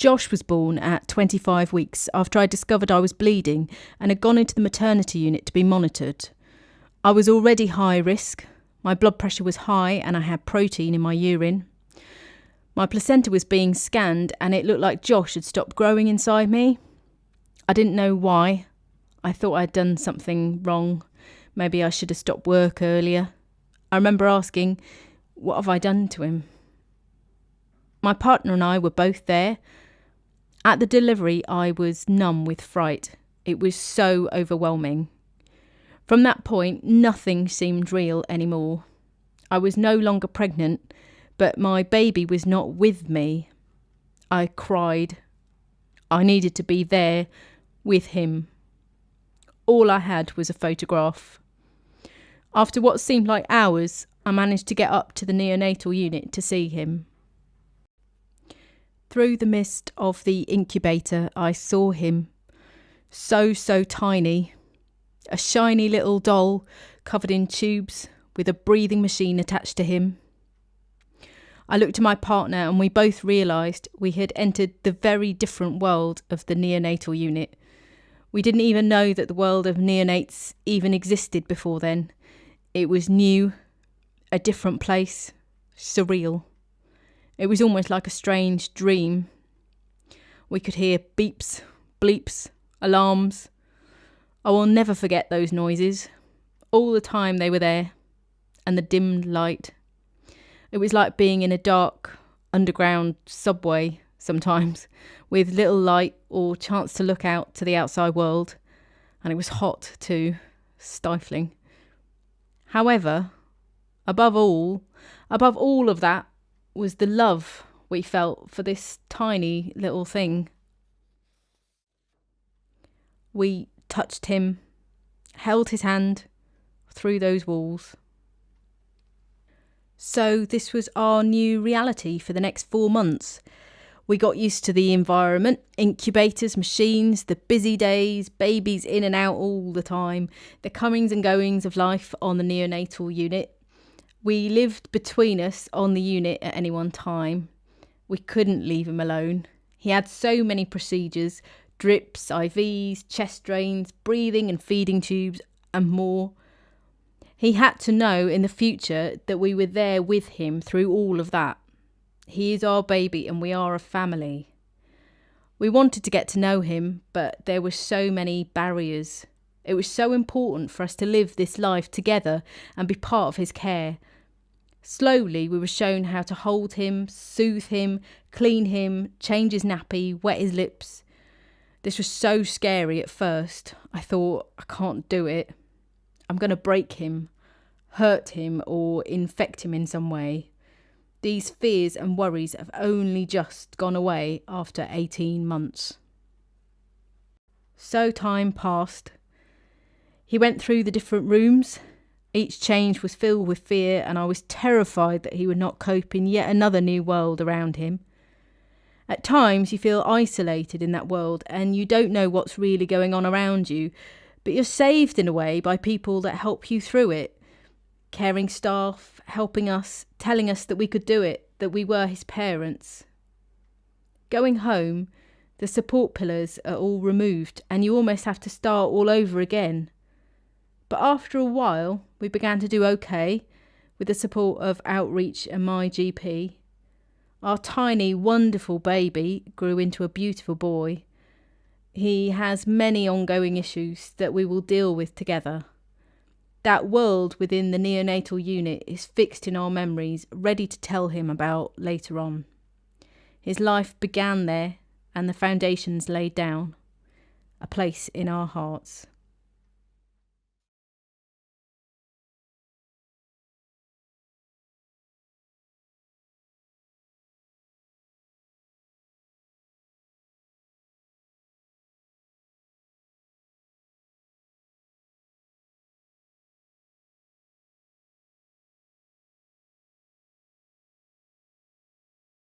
Josh was born at 25 weeks after I discovered I was bleeding and had gone into the maternity unit to be monitored. I was already high risk. My blood pressure was high and I had protein in my urine. My placenta was being scanned and it looked like Josh had stopped growing inside me. I didn't know why. I thought I'd done something wrong. Maybe I should have stopped work earlier. I remember asking, what have I done to him? My partner and I were both there. At the delivery, I was numb with fright. It was so overwhelming. From that point, nothing seemed real anymore. I was no longer pregnant, but my baby was not with me. I cried. I needed to be there with him. All I had was a photograph. After what seemed like hours, I managed to get up to the neonatal unit to see him. Through the mist of the incubator, I saw him. So tiny. A shiny little doll covered in tubes with a breathing machine attached to him. I looked at my partner and we both realised we had entered the very different world of the neonatal unit. We didn't even know that the world of neonates even existed before then. It was new, a different place, surreal. It was almost like a strange dream. We could hear beeps, bleeps, alarms. I will never forget those noises. All the time they were there, and the dimmed light. It was like being in a dark, underground subway sometimes, with little light or chance to look out to the outside world. And it was hot too, stifling. However, above all of that, was the love we felt for this tiny little thing. We touched him, held his hand through those walls. So this was our new reality for the next 4 months. We got used to the environment, incubators, machines, the busy days, babies in and out all the time, the comings and goings of life on the neonatal unit. We lived between us on the unit at any one time. We couldn't leave him alone. He had so many procedures, drips, IVs, chest drains, breathing and feeding tubes, and more. He had to know in the future that we were there with him through all of that. He is our baby and we are a family. We wanted to get to know him, but there were so many barriers. It was so important for us to live this life together and be part of his care. Slowly, we were shown how to hold him, soothe him, clean him, change his nappy, wet his lips. This was so scary at first. I thought, I can't do it. I'm going to break him, hurt him, or infect him in some way. These fears and worries have only just gone away after 18 months. So time passed. He went through the different rooms. Each change was filled with fear, and I was terrified that he would not cope in yet another new world around him. At times you feel isolated in that world and you don't know what's really going on around you, but you're saved in a way by people that help you through it. Caring staff, helping us, telling us that we could do it, that we were his parents. Going home, the support pillars are all removed and you almost have to start all over again. But after a while, we began to do okay with the support of Outreach and my GP. Our tiny, wonderful baby grew into a beautiful boy. He has many ongoing issues that we will deal with together. That world within the neonatal unit is fixed in our memories, ready to tell him about later on. His life began there and the foundations laid down, a place in our hearts.